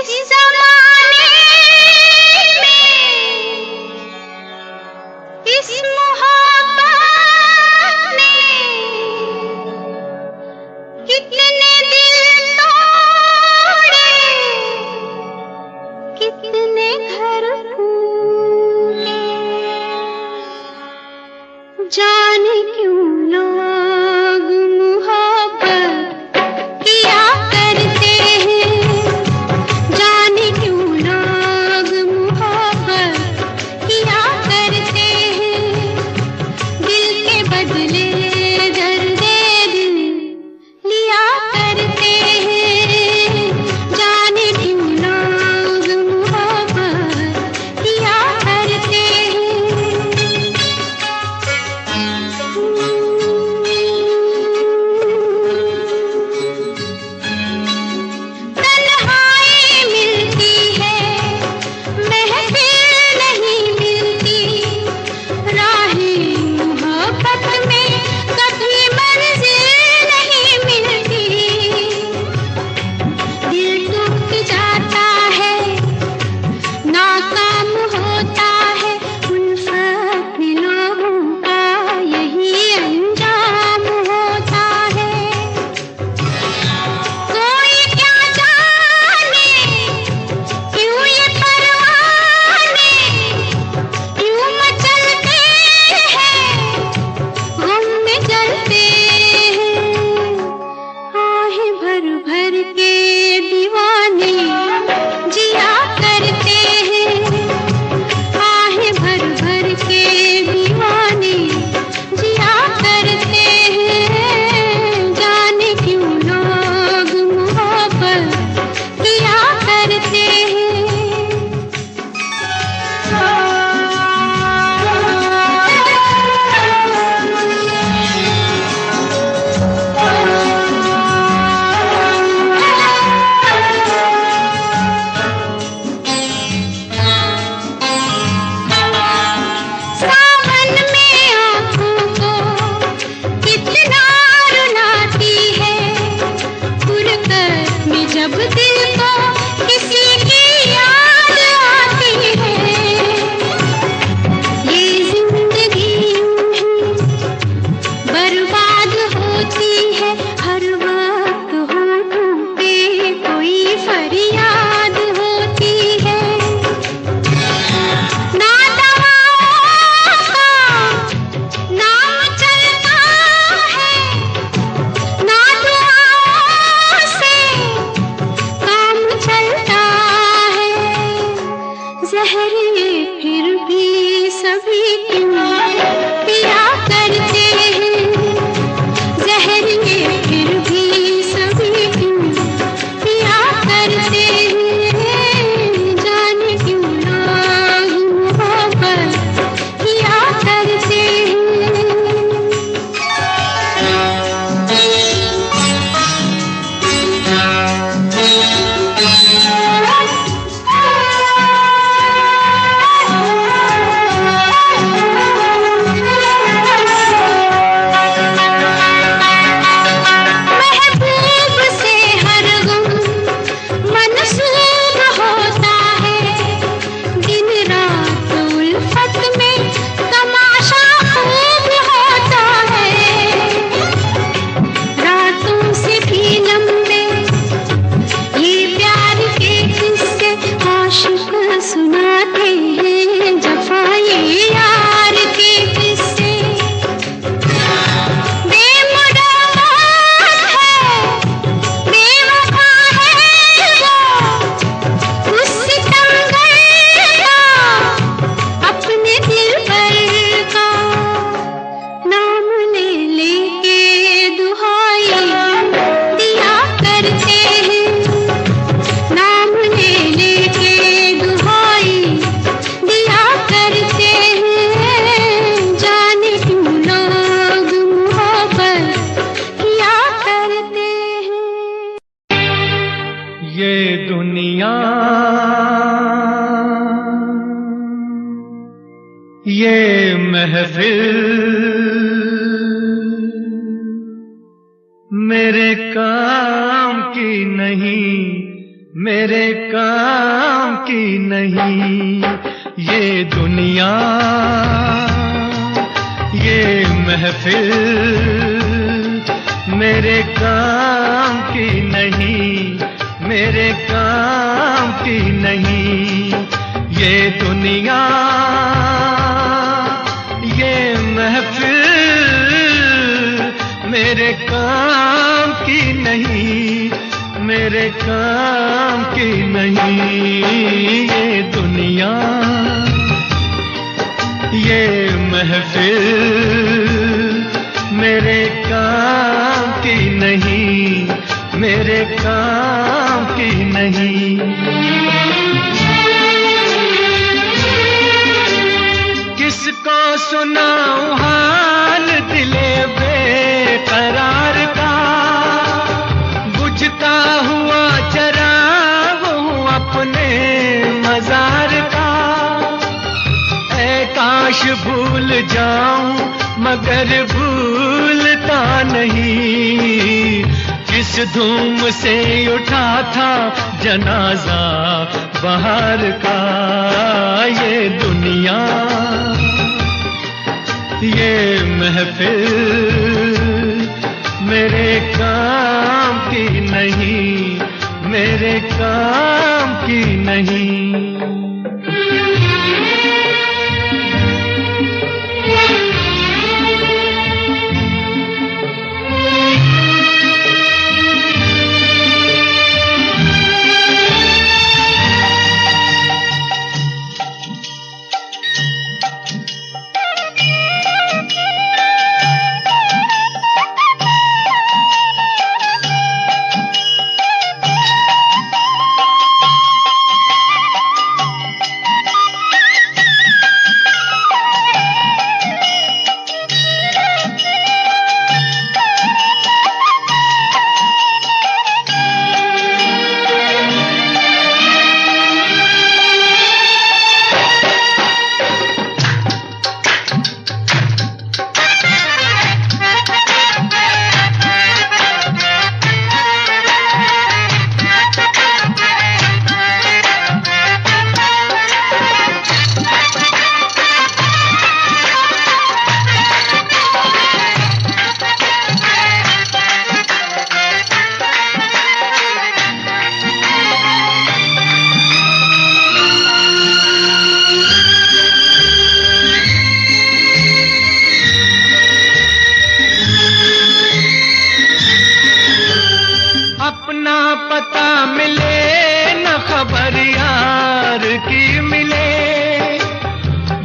इस ज़माने में इस मोहब्बत ने कितने दिल तोड़े, कितने घर फूटे। जाने क्यों लोग मोहब्बत किया करते हैं, जाने क्यों लोग मोहब्बत किया करते हैं। दिल के बदले दर्दे दिल लिया करते हैं, जाने क्यों लोग मोहब्बत किया करते हैं। तन्हाई मिलती है, महफिल नहीं मिलती, राहें मोहब्बत में कभी मंजिल नहीं मिलती। दिल टूट जाता है, नाकाम होता है, उल्फत में लोगों का यही अंजाम होता है। कोई क्या जाने क्यों ये परवाने क्यों मचलते हैं, गम में जलते हैं। आहें भर भर के दीवाने जिया करते हैं, आहें भर भर के दीवाने जिया करते हैं। जाने क्यों लोग मोहब्बत किया करते सावन में आँखों को कितना रुलाती है, फुरकत में जब दिल को किसी की याद आती है। ये जिंदगी यूं ही बर्बाद होती है, हर वक्त होठों पे कोई फरियाद होती है। ना दवाओं का नाम चलता है, ना दुआओं से काम चलता है। जहर ये फिर भी सभी क्यों पिया करते हैं, जहर ये फिर भी सभी क्यों पिया करते हैं। जाने क्यों लोग मोहब्बत किया करते महबूब से हर गम मनसूब होता है, दिन रात उल्फत में तमाशा खूब होता है। रातों से भी लंबे ये प्यार के किस्से आशिक सुनाते हैं, जफाए यार के किस्से। बेमुराद है, बेवफा है वो, उस सितमगर का अपने दिलबर का नाम ले लेके दुहाई दिया करते हैं, नाम ले लेके दुहाई दिया करते हैं। जाने क्यों लोग मोहब्बत किया करते हैं। ये दुनिया ये महफिल मेरे काम की नहीं, मेरे काम की नहीं। ये दुनिया, ये महफिल मेरे काम की नहीं, मेरे काम की नहीं। ये दुनिया, ये महफिल मेरे काम की नहीं, मेरे काम की नहीं। ये दुनिया, ये महफिल मेरे काम की नहीं, मेरे काम की नहीं। किसको सुनाऊं हाल दिले बेकरार का, बुझता हुआ चराग हूँ अपने मजार का। ऐ काश भूल जाऊं मगर भूलता नहीं, जिस धूम से उठा था जनाजा बाहर का। ये दुनिया, ये महफिल मेरे काम की नहीं, मेरे काम की नहीं। अपना पता मिले न खबर यार की मिले,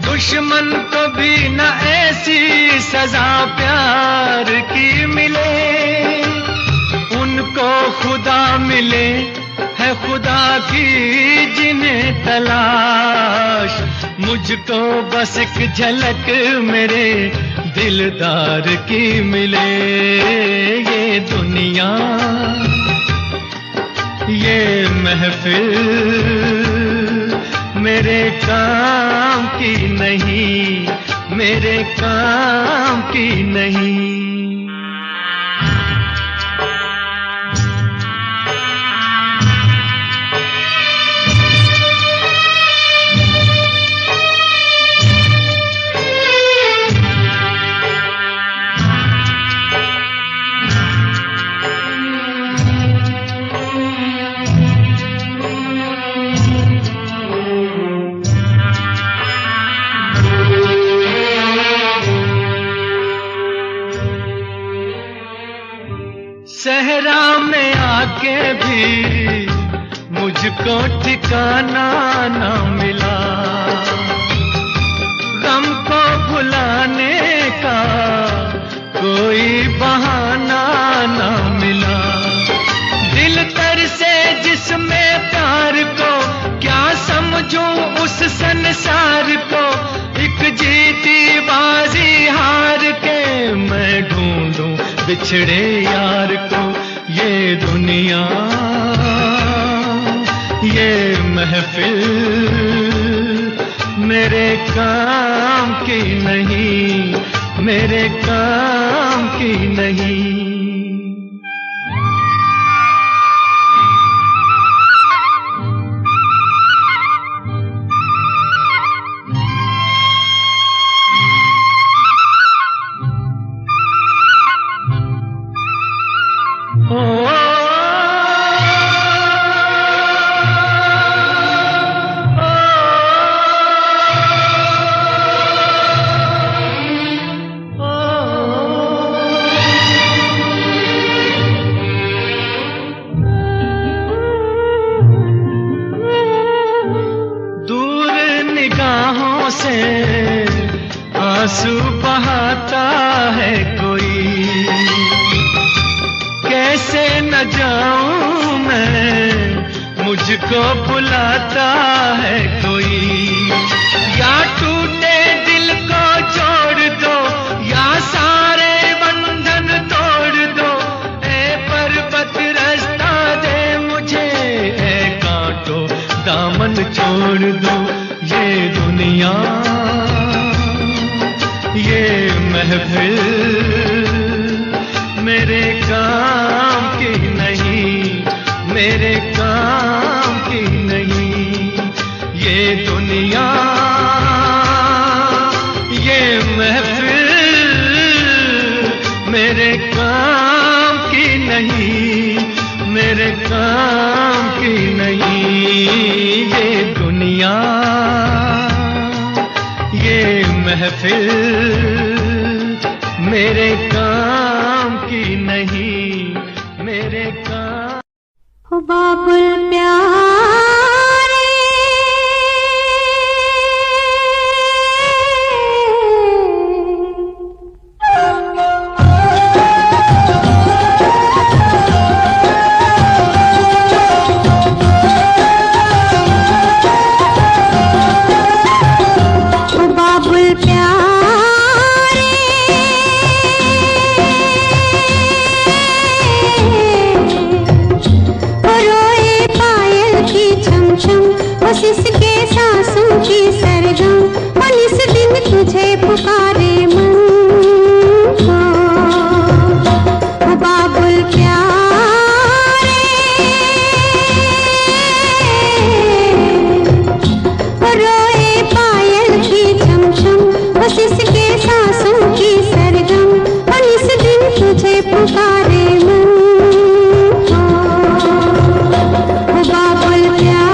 दुश्मन को भी न ऐसी सजा प्यार की मिले। उनको खुदा मिले है खुदा की जिन्हें तलाश, मुझको बस एक झलक मेरे दिलदार की मिले। ये दुनिया, ये महफिल मेरे काम की नहीं, मेरे काम की नहीं। सहरा में आके भी मुझको ठिकाना न मिला, गम को भुलाने का कोई बहाना न मिला। दिल तर से जिसमें प्यार को क्या समझूं उस संसार को, एक जीती बाजी हार के मैं ढूंढूं बिछड़े यार को। ये दुनिया, ये महफिल मेरे काम की नहीं, मेरे काम की नहीं। मुझको बुलाता है कोई। या टूटे दिल को जोड़ दो, या सारे बंधन तोड़ दो। ए पर्वत रास्ता दे मुझे, ए कांटो दामन छोड़ दो। ये दुनिया, ये महफिल मेरे काम की नहीं, मेरे काम की नहीं। ये दुनिया, ये महफिल मेरे काम की नहीं, मेरे काम की नहीं। ये दुनिया, ये महफिल मेरे काम की नहीं, मेरे काम। हो बाबुल प्यारे, हो बाबुल प्यारे, बस इसके सांसों की सरगम। और इस दिन तुझे पुकारे मन हो बाबुल प्यारे। रोए पायल की छमछम, बस इसके सांसों की सरगम। और इस दिन तुझे पुकारे मन हो बाबुल प्यारे।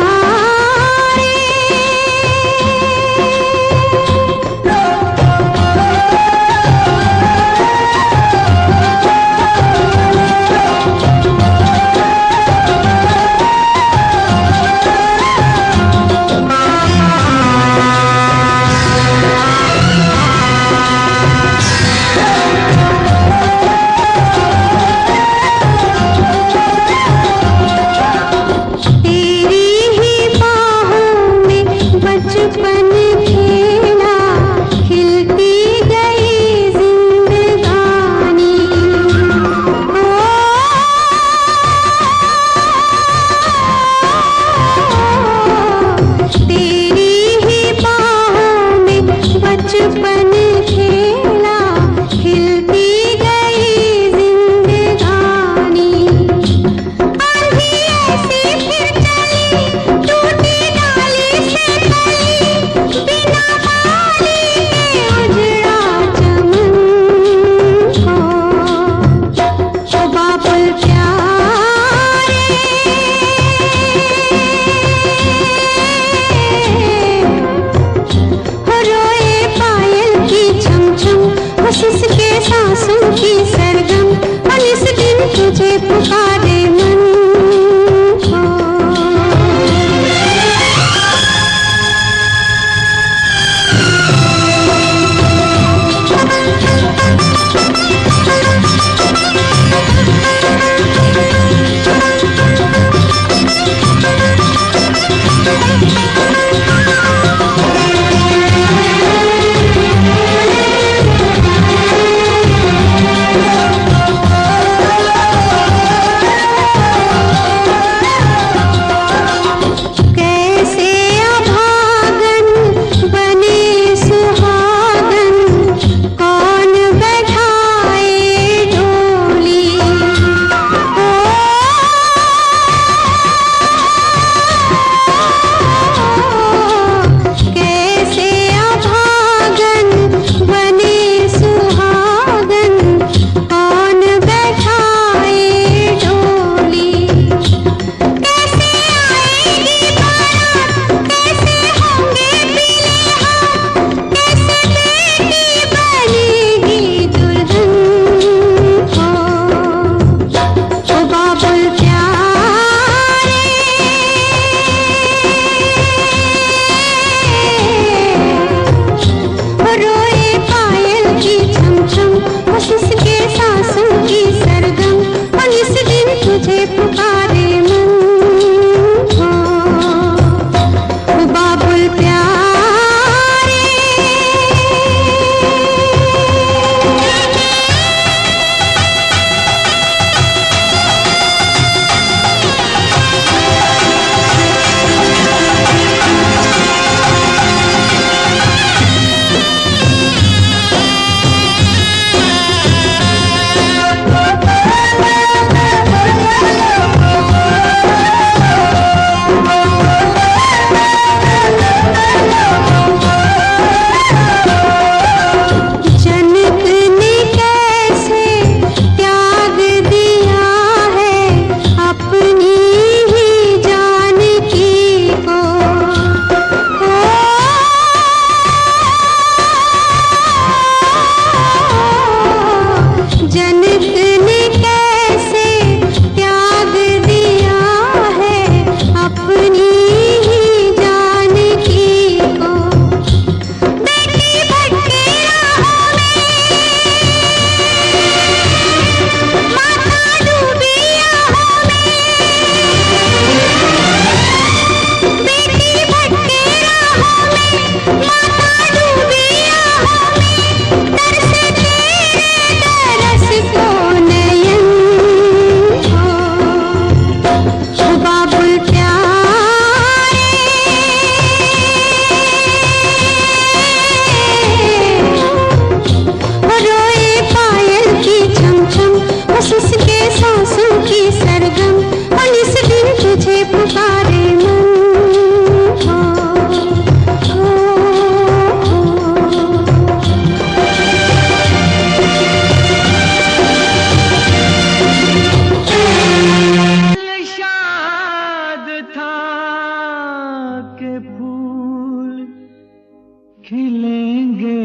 खिलेंगे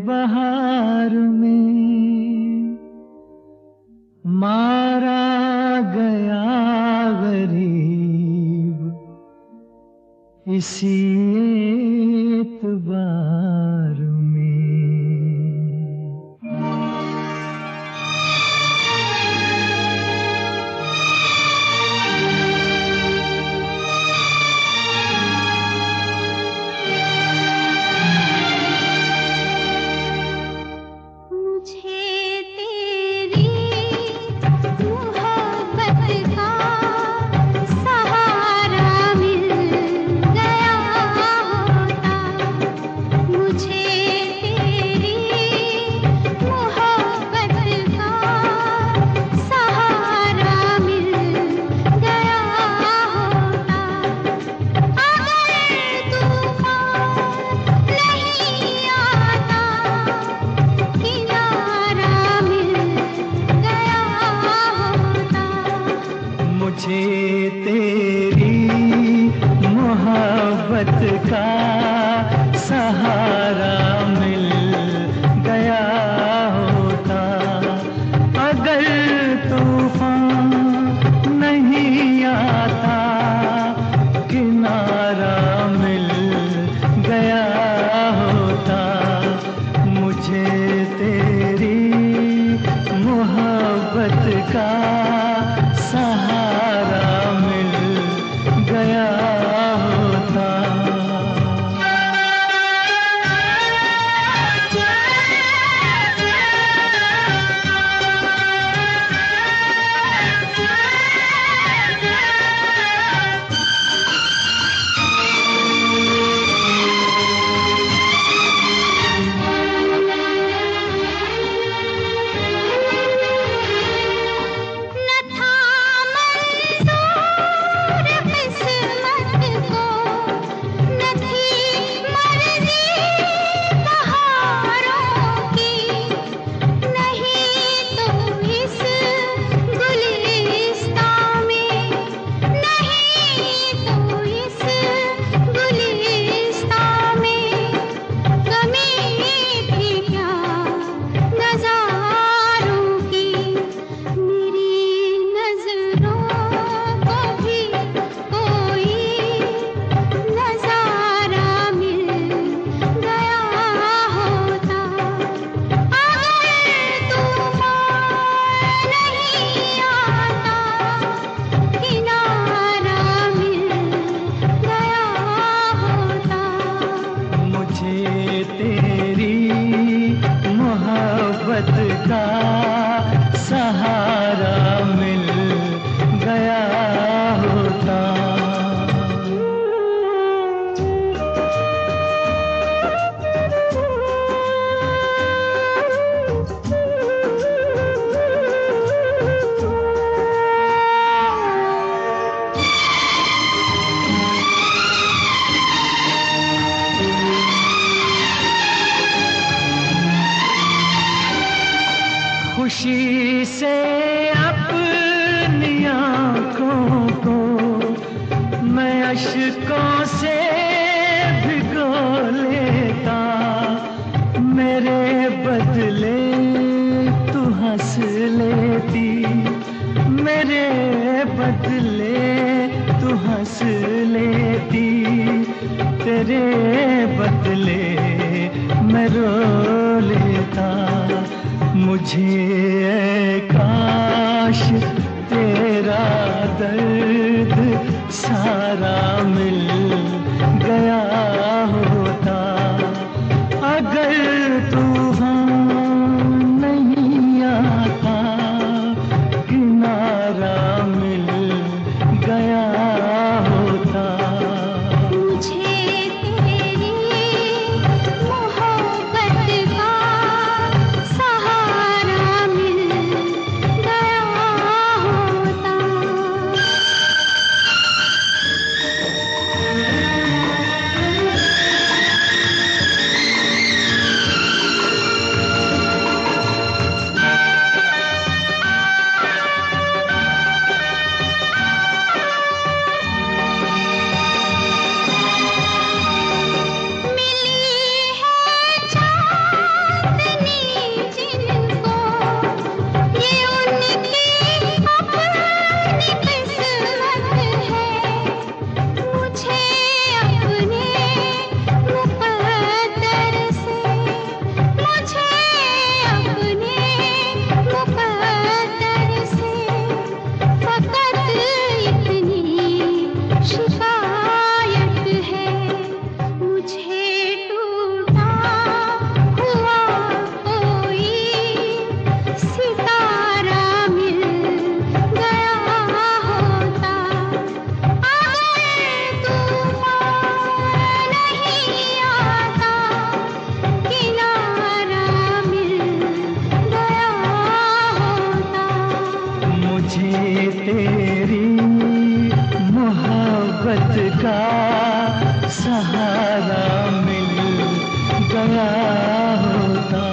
बहार में, मारा गया गरीब इसी एतबार में। मुझे तेरी मोहब्बत का सहारा मिल गया होता, अगर तूफान नहीं आता किनारा मिल गया होता। मुझे तेरी मोहब्बत का सहारा मिल गया होता। का सहारा मिल गया होता। खुशी से अपनी आँखों को मैं अश्कों से भिगो लेता, मेरे बदले तू हंस लेती, मेरे बदले तू हंस लेती, तेरे बदले मैं रो लेता। मुझे काश तेरा दर्द सारा मिल गया होता, अगर तूफान नहीं आता किनारा मिल गया होता। मोहब्बत का सहारा मिल गया होता।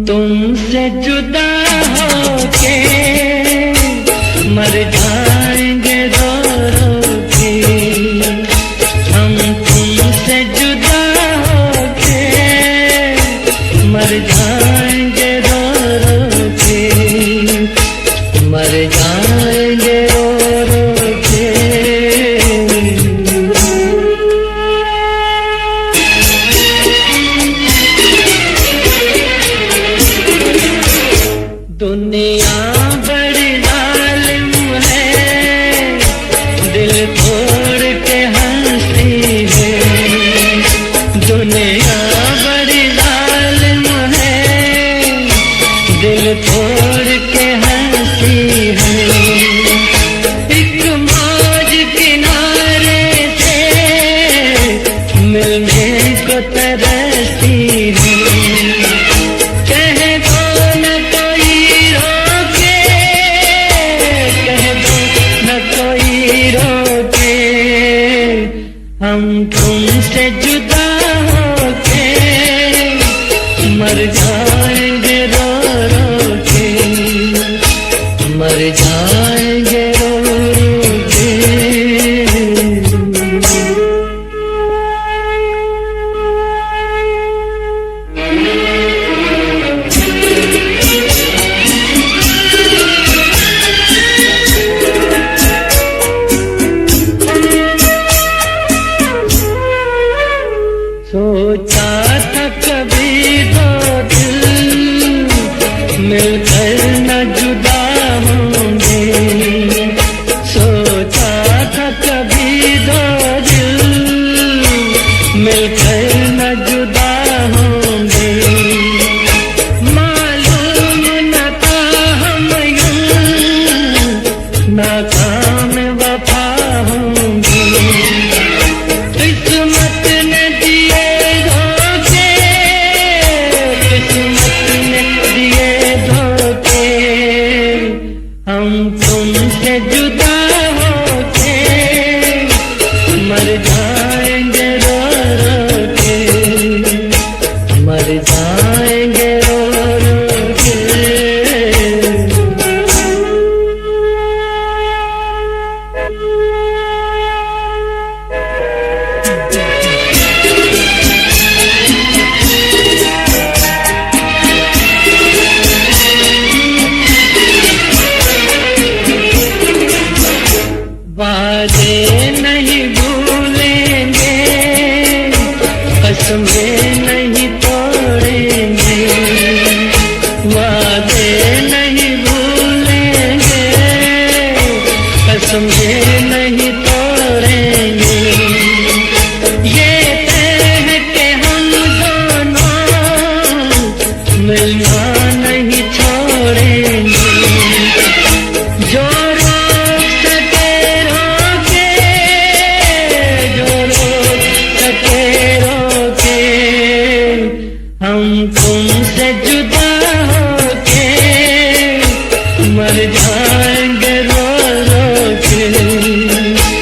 तुमसे जुदा होके मर जाएंगे रो रो के। हम तुमसे जुदा होके मर जाएंगे रो रो के। मर जाएंगे रो रो के। दुनिया बड़ी जालिम है, दिल तोड़ के हंसती है। दुनिया बड़ी जालिम है, दिल तोड़ के हंसती है। एक मौज किनारे से मिलने को तरसती है। हम तुमसे जुदा होके मर जाएंगे रो रो के। मर जाएंगे रो रो के। सोचा था कभी दो दिल मिलकर न जुदा होंगे। सोचा था कभी दो दिल मिलकर न जुदा होंगे। मालूम न था हम यूं नाकाम वफा होंगे। किस्मत ने दिए धोखे, किस्मत ने दिए धोखे। हम तुमसे जुदा होके मर जाएंगे रो रो के। मर जाएंगे रो रो के। वादे नहीं भूलेंगे, कसमें नहीं तोड़ेंगे। वादे नहीं भूलेंगे, कसमें नहीं तोड़ेंगे। ये तय है कि हम दोनों मिलना नहीं छोड़ेंगे। जो हम तुमसे जुदा होके मर जाएंगे रो रो के।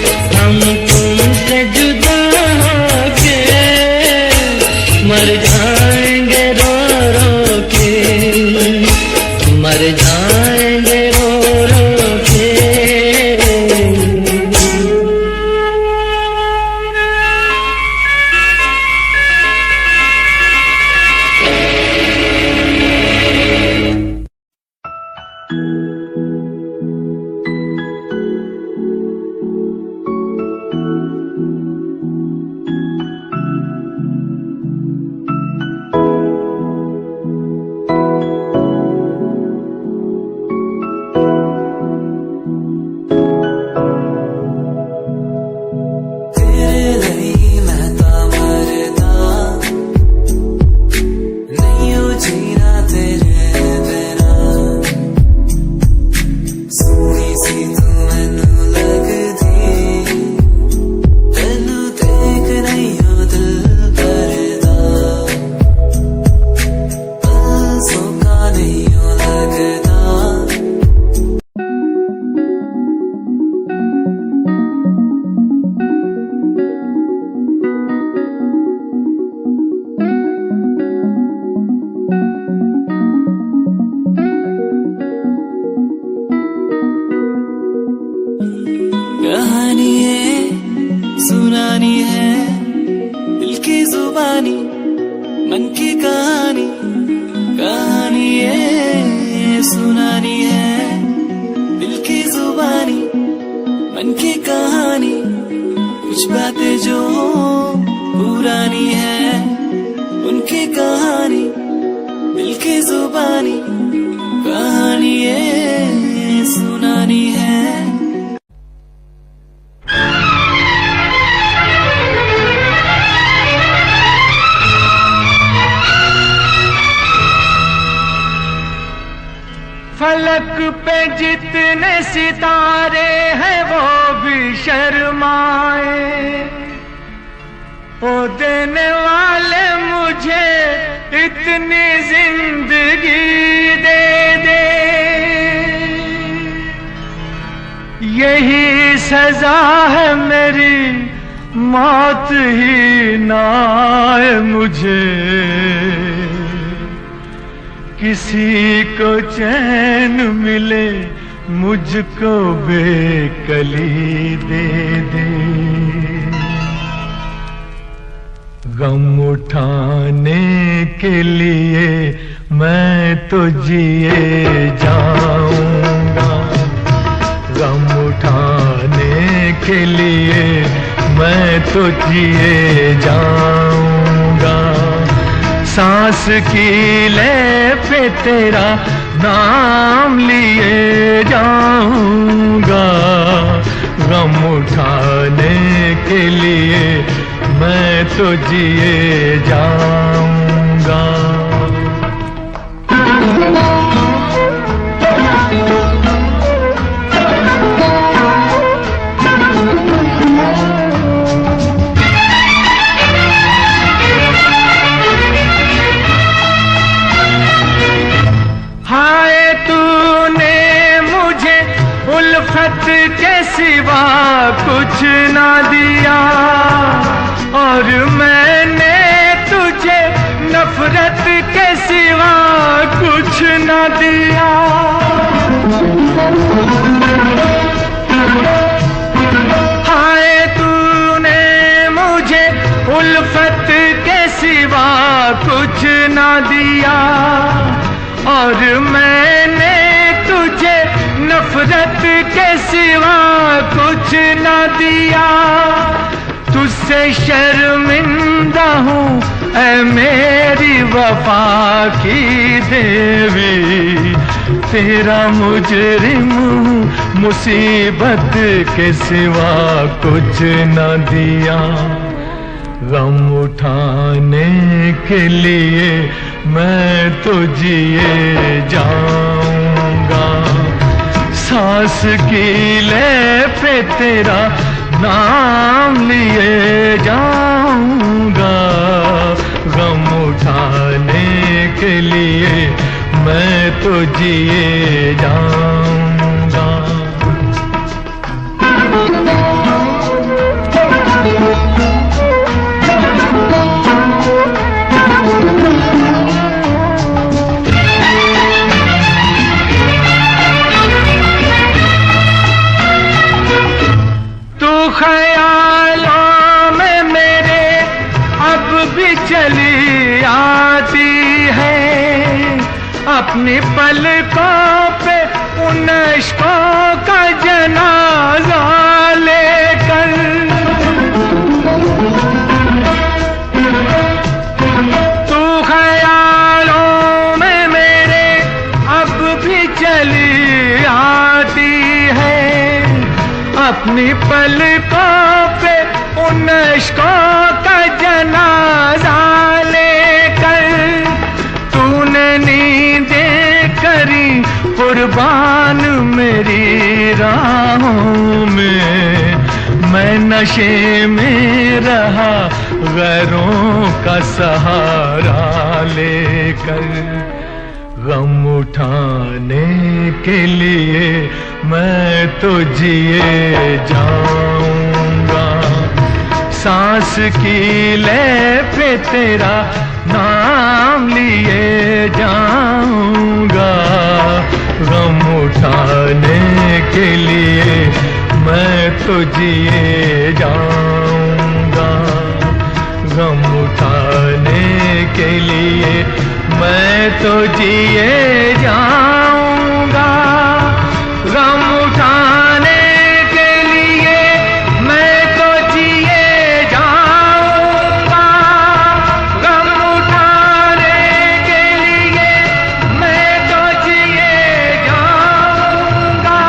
कहानी है सुनानी है, दिल की जुबानी मन की कहानी। कहानी है सुनानी है, दिल की जुबानी मन की कहानी। कुछ बातें जो पुरानी है, उनकी कहानी दिल की जुबानी। कहानी है सुनानी है। फलक पे जितने सितारे हैं वो भी शर्माए, ओ देने वाले मुझे इतनी जिंदगी दे दे। यही सजा है मेरी, मौत ही ना आए मुझे। किसी को चैन मिले, मुझको बेकली दे दे। गम उठाने के लिए मैं तो जिए जाऊंगा, गम उठाने के लिए मैं तो जिए जाऊंगा। सांस की ले पे तेरा नाम लिए जाऊंगा, गम उठाने के लिए मैं तो जिए जाऊंगा। उल्फत के सिवा कुछ ना दिया, और मैंने तुझे नफरत के सिवा कुछ ना दिया। हाय तूने मुझे उल्फत के सिवा कुछ ना दिया, और मैंने तुझे नफरत के सिवा कुछ न दिया। तुझसे शर्मिंदा हूँ ऐ मेरी वफा की देवी, तेरा मुजरिम हूँ मुसीबत के सिवा कुछ न दिया। गम उठाने के लिए मैं तो जिए जाऊंगा, सांस की ले पे तेरा नाम लिए जाऊंगा। गम उठाने के लिए मैं तो जिए जाऊंगा। ख्यालों में मेरे अब भी चली आती है, अपनी पलकों पे उन इश्कों का जनाजा लेकर। तू ख्यालों में मेरे अब भी चली आती है, अपनी पलकों पे उन इश्कों का जनाजा लेकर। तूने नींदें करी कुर्बान मेरी राहों में, मैं नशे में रहा गैरों का सहारा लेकर। गम उठाने के लिए मैं तो जिए जाऊंगा, सांस की ले पे तेरा नाम लिए जाऊंगा। गम उठाने के लिए मैं तो जिए जाऊंगा गम उठाने के लिए, मैं तो जिए जाऊंगा गम उठाने के लिए, मैं तो जिए जाऊंगा गम उठाने के लिए, मैं तो जिए जाऊंगा।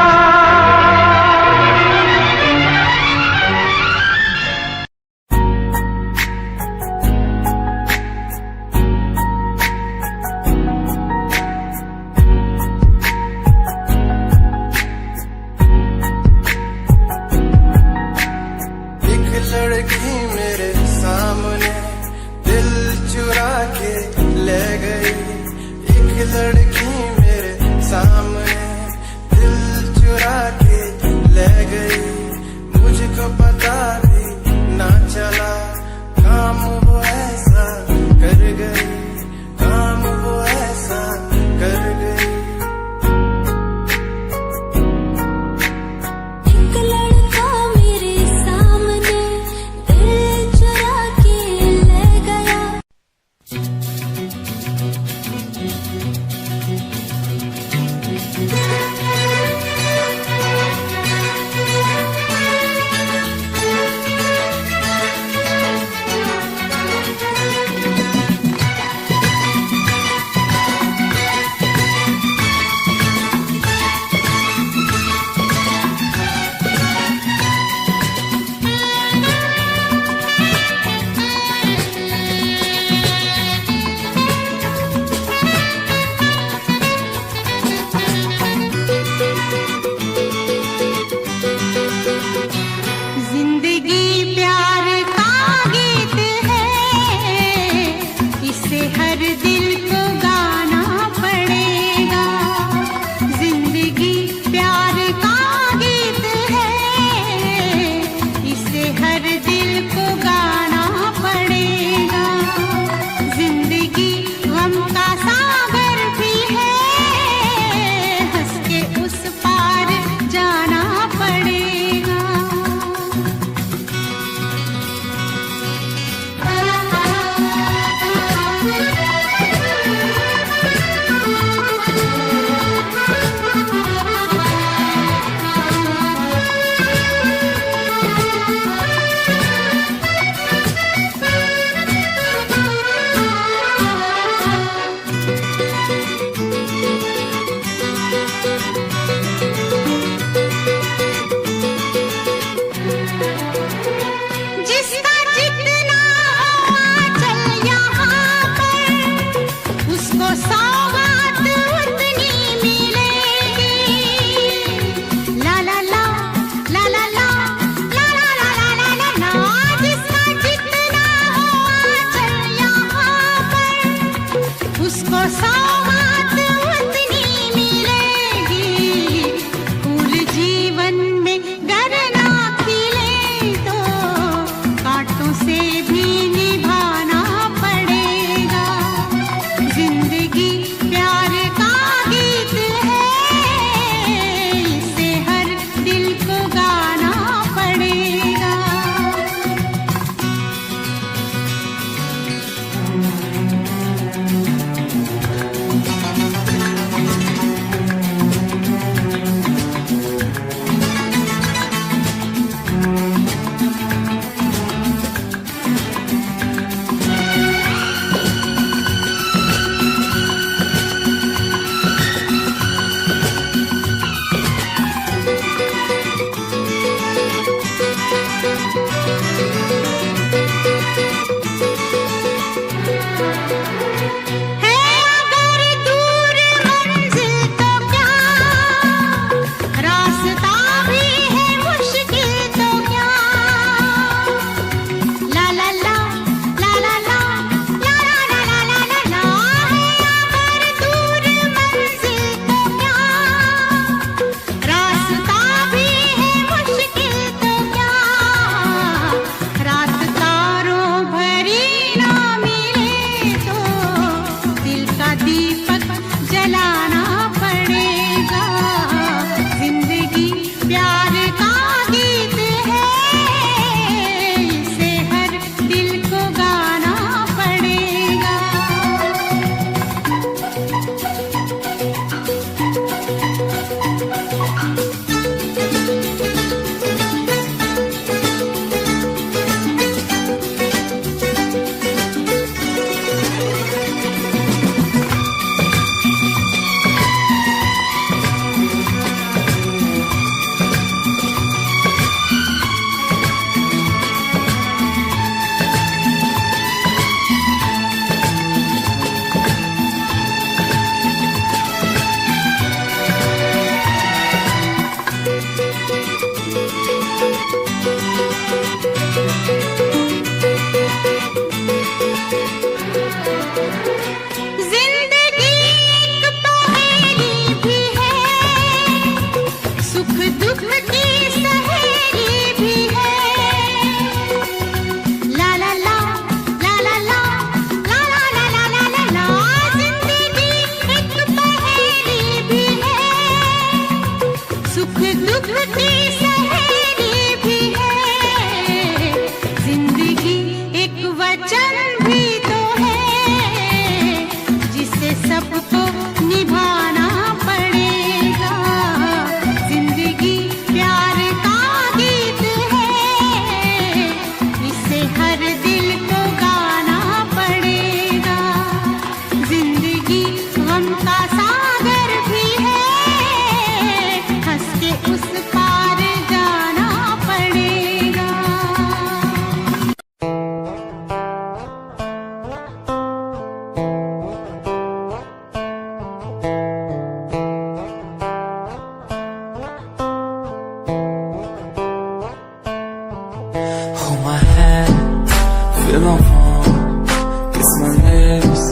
Still on phone, kiss my lips,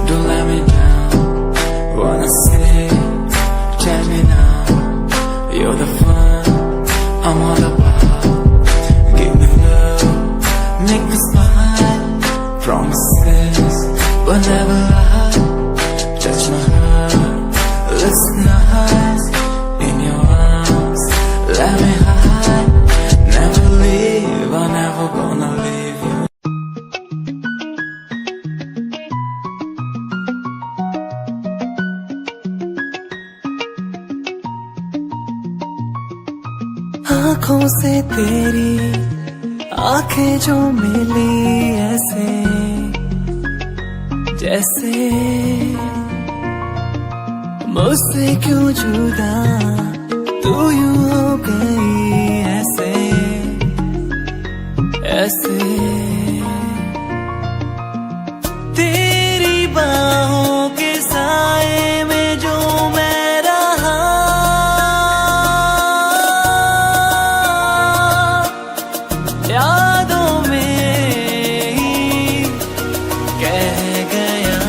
don't let me down. Wanna say, tell me now, you're the fun I'm all about. Give me love, make me smile. Promises will never lie. Touch my heart, looks nice. In your arms, let me hide. Never leave, I'm never gonna leave you. आँखों से तेरी आंखें जो मिली ऐसे जैसे मुझसे क्यों जुदा तू यूं हो गई ऐसे ऐसे तेरी बाहों के साए में जो मैं रहा यादों में ही कह गया।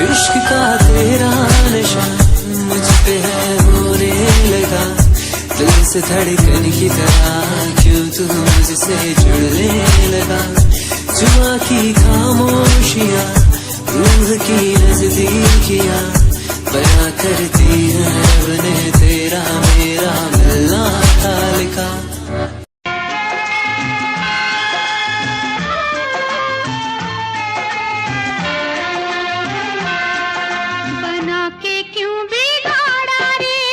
इश्क का तेरा नशा मुझ पे है होने लगा दिल से धड़कन की तरह क्यों तू मुझसे जुड़ने लगा जुआ की खामोशियाँ रूह की नजदीकियाँ बयां करती है रब ने तेरा मेरा मिलना था लिखा। बना के क्यों बिगाड़ा रे,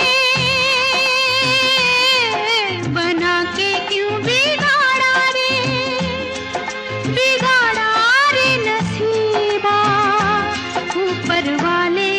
बना के क्यों बिगाड़ा रे, बिगाड़ा रे नसीबा ऊपर वाले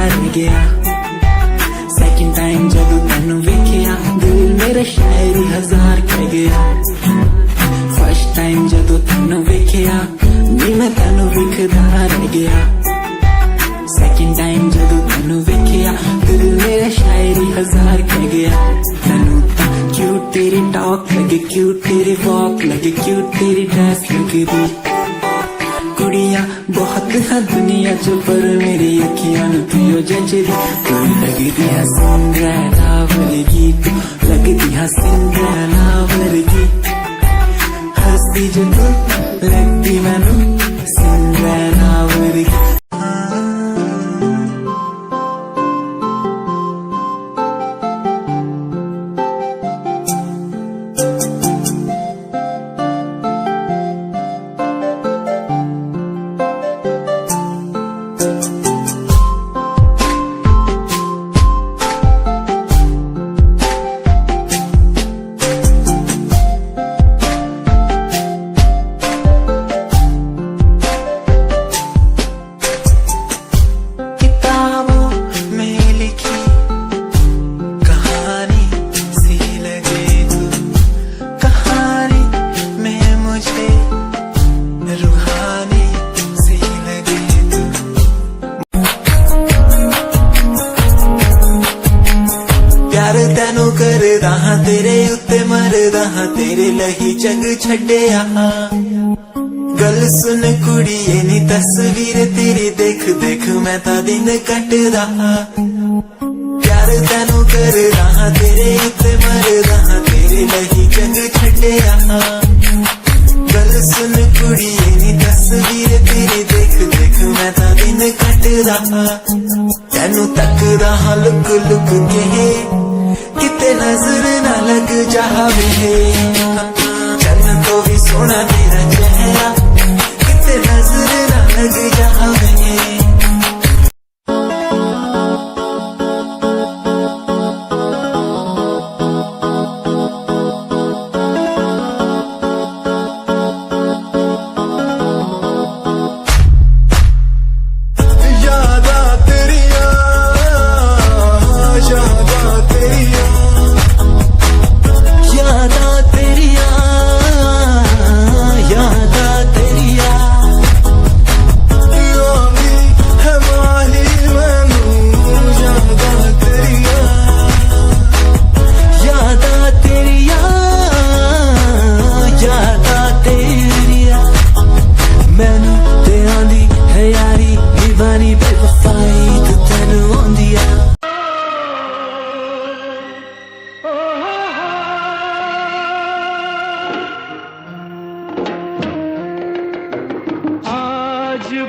रह गया सेकंड टाइम जदों तैनू वेखिया दिल मेरा शायरी हजार कह गया फर्स्ट टाइम जदों तैनू वेखिया नी मैं तैनू विखदा रह गया सेकंड टाइम जदों तैनू वेखिया दिल मेरा शायरी हजार कह गया तैनू तां क्यूट तेरी टॉक लगे क्यूट तेरी वॉक लगे क्यूट तेरी ड्रेस लगे दी कुड़ियां बहुत है दुनिया च पर मेरी अखियां नू तू जचदी कोई लगदी है सिंड्रेला वर्गी तू लगदी है सिंड्रेला वर्गी हंसदी जो तू लगदी मैनू सिंड्रेला वर्गी करदा हां तेरे उत्ते मरदा हां तेरे लही जग छड्डिया गल सुन कुड़िए नी तस्वीर तेरी देख देख मैं ता दिन कटदा प्यार तैनू करदा हां तेरे उत्ते मरदा हां तेरे लही जग छड्डिया गल सुन कुड़िए नी तस्वीर तेरी देख देख मैं ता दिन कटदा तैनू तकदा हां लुक लुक के किते नजर ना लग जावे चन्न तो भी सोना तेरा चेहरा किते नजर ना लग जावे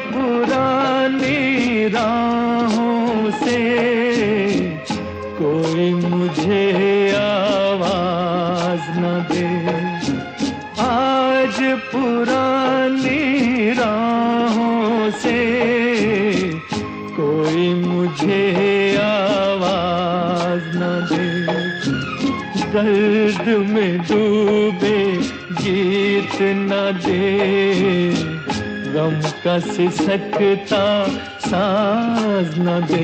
पुरानी राहों से कोई मुझे आवाज न दे आज पुरानी राहों से कोई मुझे आवाज न दे दर्द में डूबे गीत न दे गम का सिसकता सांस न दे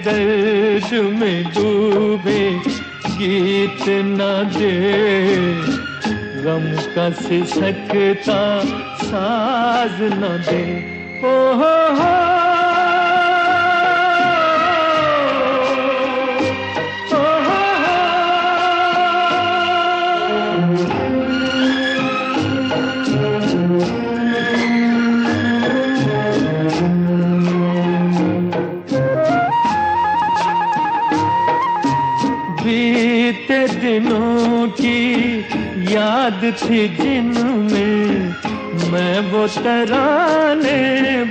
दर्द में डूबे गीत न दे गम का सिसकता सांस न दे ओ हो बीते दिनों की याद थी जिनमें मैं वो तराने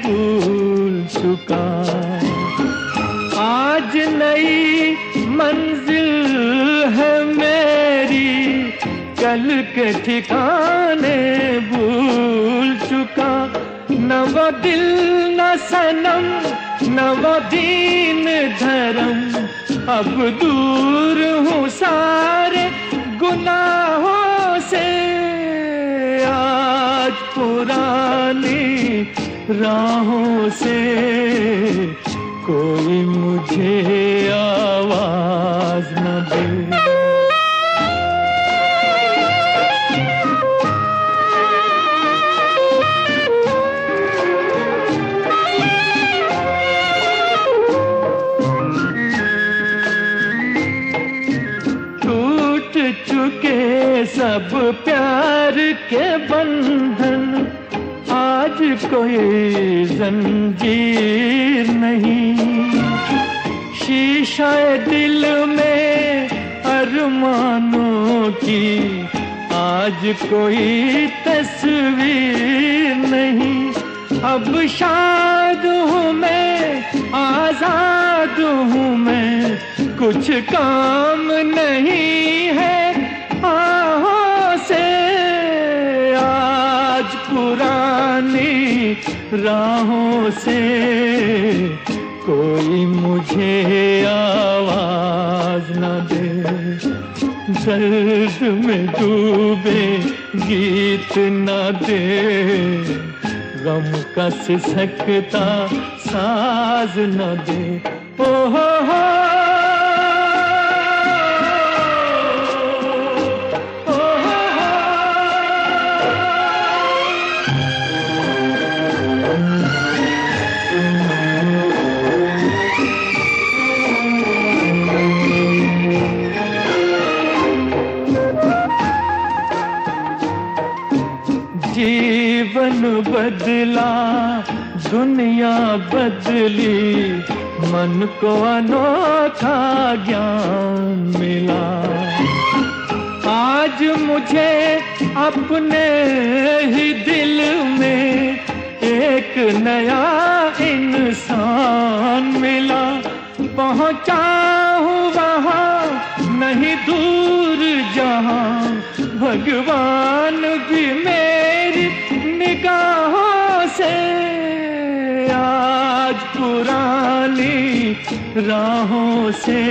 भूल चुका आज नई मंजिल है मेरी कल के ठिकाने भूल चुका न वो दिल न सनम न वो दीन धर्म अब दूर हूँ सारे गुनाहों से आज पुरानी राहों से कोई मुझे आवाज न दे। टूट चुके सब प्यार के बंधन, आज कोई जंजीर नहीं। शीशा दिल में अरमानों की आज कोई तस्वीर नहीं। अब शाद हूँ मैं, आजाद हूँ मैं, कुछ काम नहीं है आहों से। आज पुरानी राहों से कोई मुझे आवाज न दे। दर्द में डूबे गीत न दे, गम का सिसकता साज न दे। ओ हो जीवन बदला, दुनिया बदली, मन को अनोखा ज्ञान मिला। आज मुझे अपने ही दिल में एक नया इंसान मिला। पहुंचा हूँ वहाँ नहीं दूर जहाँ, भगवान भी मेरी निगाहों से। आज पुरानी राहों से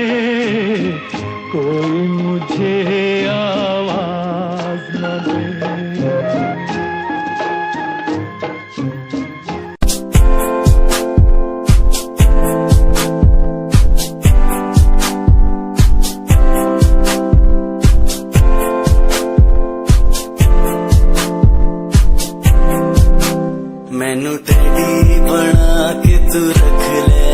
कोई मुझे आवाज न दे। मैनू टैडी बना के तू रख ले,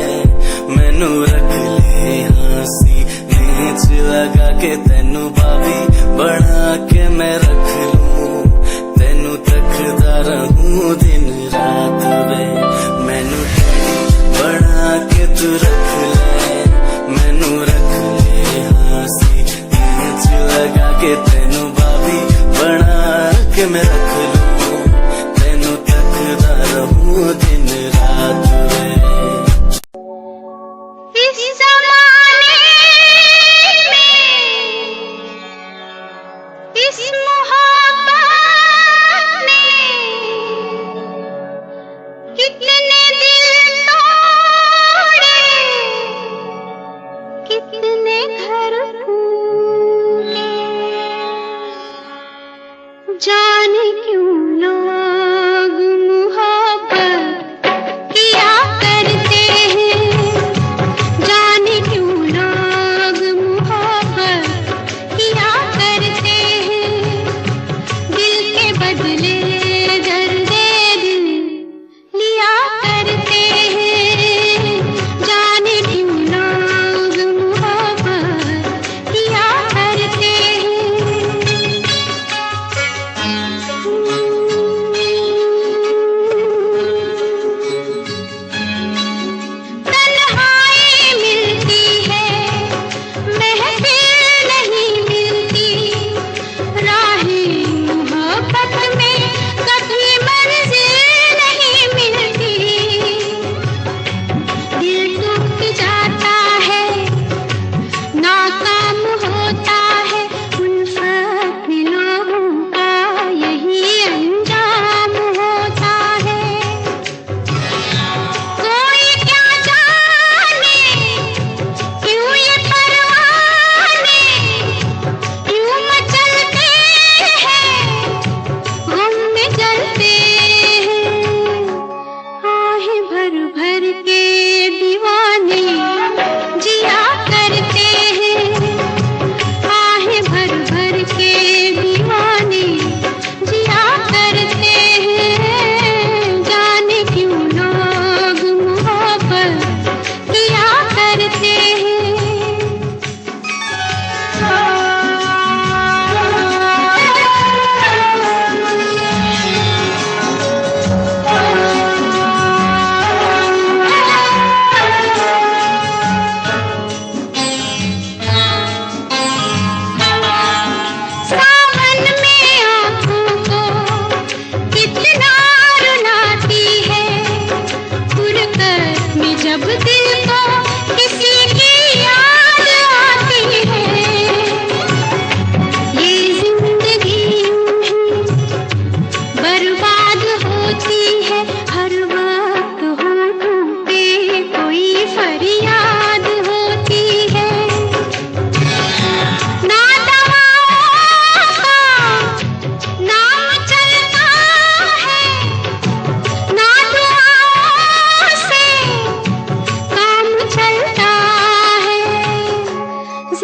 मैनू रख ले हंसी नीच लगा के। तेनू भाभी बना के मैं रख लूं, तेनू तकदा रहूं दिन रात वे। मैनू टैडी बना के तू रख ले, मैनू रख ले हंसी नीच लगा के। तेनू भाभी बना के मैं रख लूं, दिन रात वे। इस ज़माने में, इस मोहब्बत ने कितने दिल तोड़े, कितने घर फूटे। जाने क्यों लोग मोहब्बत किया करते हैं, जाने क्यों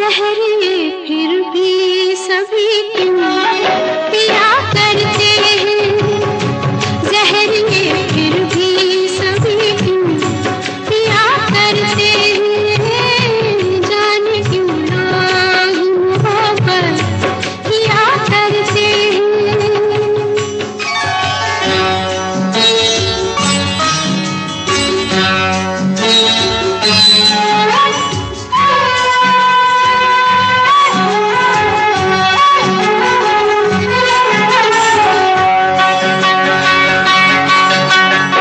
जहरिए फिर भी सभी क्यों पिया करते हैं, जहरिए फिर भी सभी क्यों पिया करते हैं, जाने क्यों लोग मोहब्बत किया करते हैं।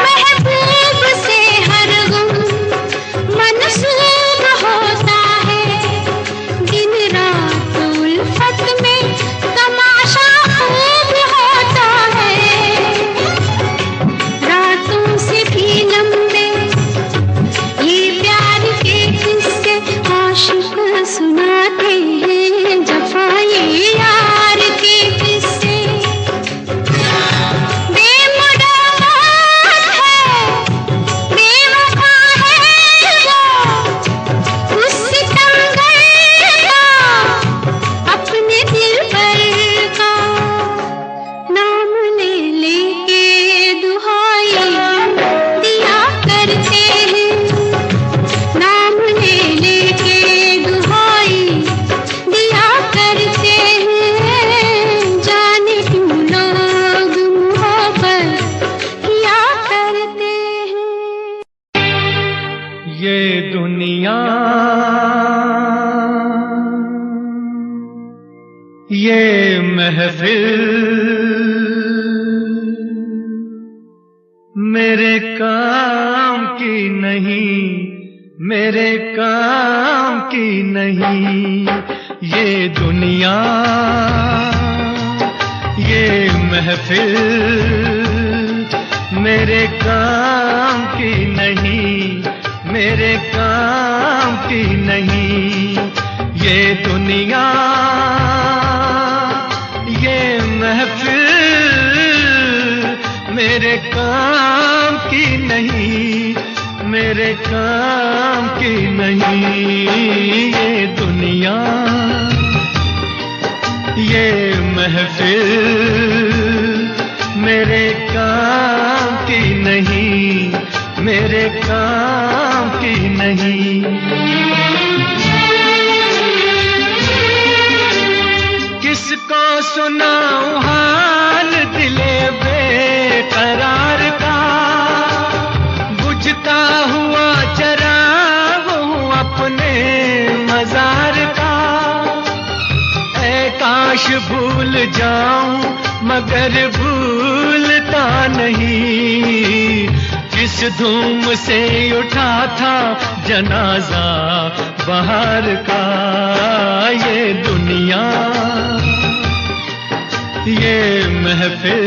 महबूब से हर गम मनसूब होता है, दिन रात उल्फत में तमाशा खूब होता है, रातों से भी लंबे ये प्यार के किस्से आशिक सुनाते हैं, जफाए यार के किस्से। बेमुराद है, बेवफा है वो, उस सितमगर का अपने दिल पर का नाम ले लेके दुहाई दिया करते हैं, नाम ले लेके दुहाई दिया करते हैं, जाने क्यों लोग मोहब्बत किया करते हैं। ये दुनिया ये महफिल मेरे काम की नहीं, मेरे काम की नहीं। ये दुनिया ये महफिल मेरे काम की नहीं, मेरे काम की नहीं। ये दुनिया ये महफिल मेरे काम की नहीं, मेरे काम की नहीं। ये दुनिया ये महफिल मेरे काम की नहीं, मेरे काम की नहीं। किसको सुनाऊं हाल दिले बेकरार का, बुझता हुआ चराग हूँ अपने मजार का। ऐ काश भूल जाऊं मगर भूलता नहीं, किस धूम से उठा था जनाजा बहार का। ये दुनिया ये महफिल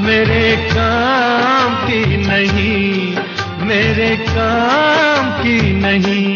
मेरे काम की नहीं, मेरे काम की नहीं।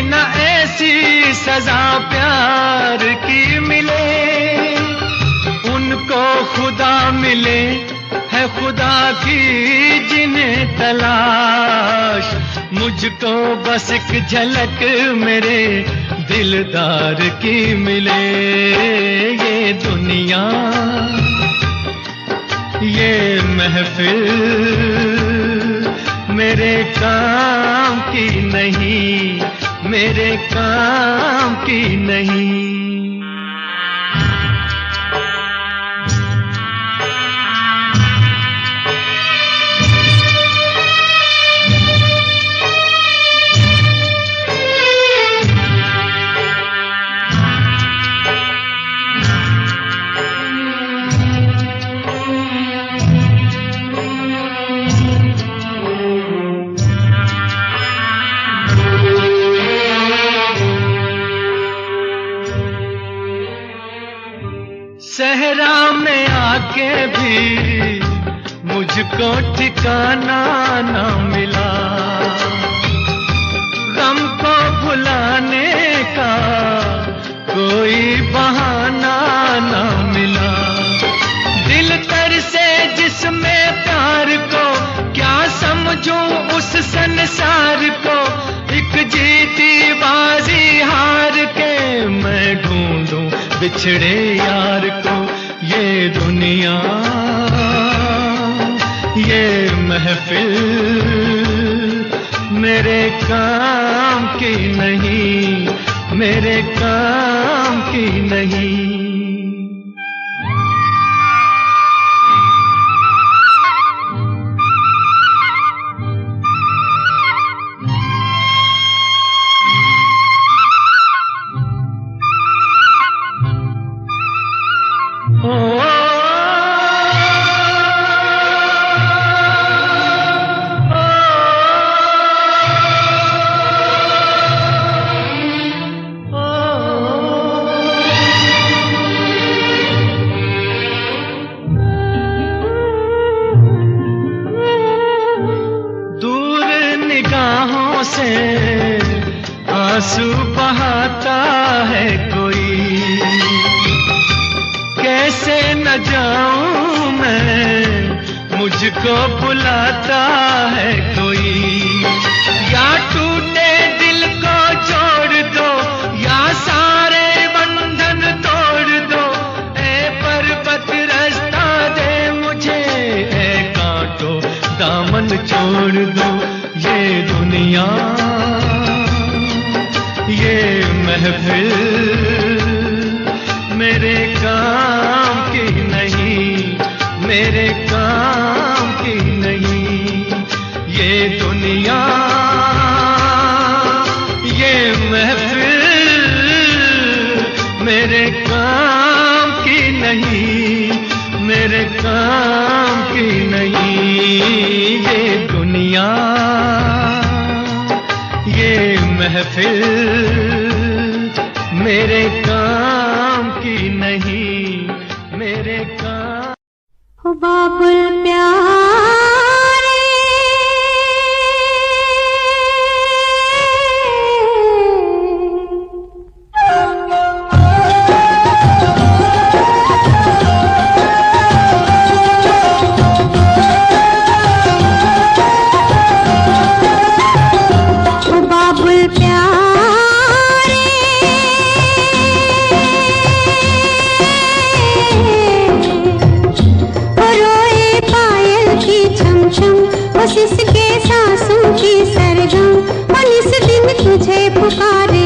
न ऐसी सजा प्यार की मिले, उनको खुदा मिले है खुदा की जिन्हें तलाश, मुझको बस एक झलक मेरे दिलदार की मिले। ये दुनिया ये महफिल मेरे काम की नहीं, मेरे काम की नहीं। सहरा में आके भी मुझको ठिकाना ना मिला, गम को भुलाने का कोई बहाना ना मिला। दिल तर से जिसमें प्यार को क्या समझूं उस संसार को, एक जीती बाजी हार के मैं ढूंढूं बिछड़े यार को। ये दुनिया ये महफिल मेरे काम की नहीं, मेरे काम की नहीं। से आंसू बहाता है कोई, कैसे न जाऊं मैं, मुझको बुलाता है कोई। या टूटे दिल को जोड़ दो या सारे बंधन तोड़ दो, ए पर्वत रास्ता दे मुझे, ए कांटो दामन छोड़ दो। ये दुनिया ये महफिल मेरे काम की नहीं, मेरे काम की नहीं। ये दुनिया ये महफिल मेरे काम की नहीं, मेरे काम की नहीं। ये दुनिया ये महफिल मेरे काम की नहीं, मेरे काम। हो बाबुल प्यारे इसके सांसों की सरगम, और इस दिन तुझे पुकारे।